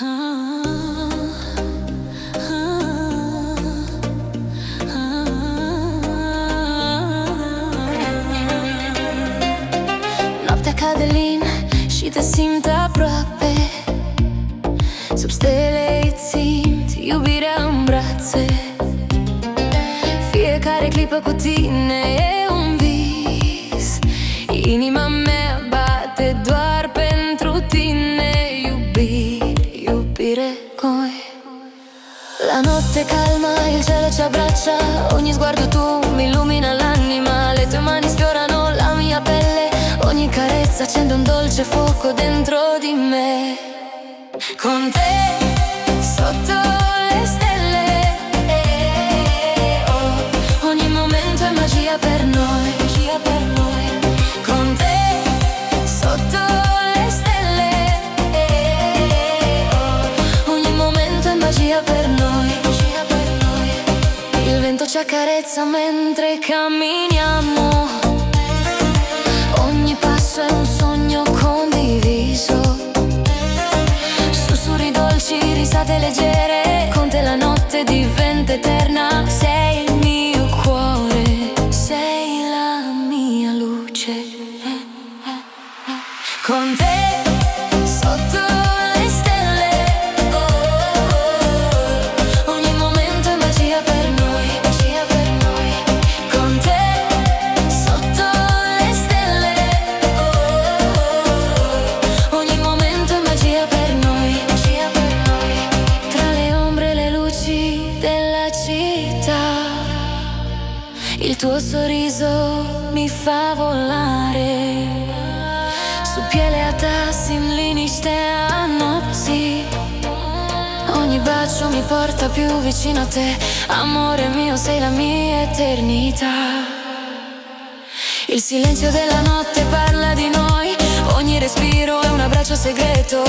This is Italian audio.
Noaptea cade lin și te simt aproape. Sub stele îți simt iubirea în brațe. Fiecare clipă cu tine e un vis. Inima mea bate doar pentru tine. Iubire coi. La notte calma il cielo ci abbraccia. Ogni sguardo tu mi illumina l'anima. Le tue mani sfiorano la mia pelle. Ogni carezza accende un dolce fuoco dentro di me. Con te sotto le stelle, oh. Ogni momento è magia per noi, magia per noi. Con te sotto le stelle, oh. Ogni momento è magia per noi, magia per noi. Il vento ci accarezza mentre camminiamo. Ogni passo è un sogno condiviso. Sussurri dolci, risate leggere. Con te la notte diventa eterna. Sei il mio cuore, sei la mia luce. Con te sotto le stelle, oh. Ogni momento è magia per noi, magia per noi. Con te sotto le stelle, oh. Ogni momento è magia per noi, magia per noi. Tra le ombre e le luci della città, il tuo sorriso mi fa volare. Su piele a tassi, mlini niște nopți. Ogni bacio mi porta più vicino a te. Amore mio, sei la mia eternità. Il silenzio della notte parla di noi. Ogni respiro è un abbraccio segreto.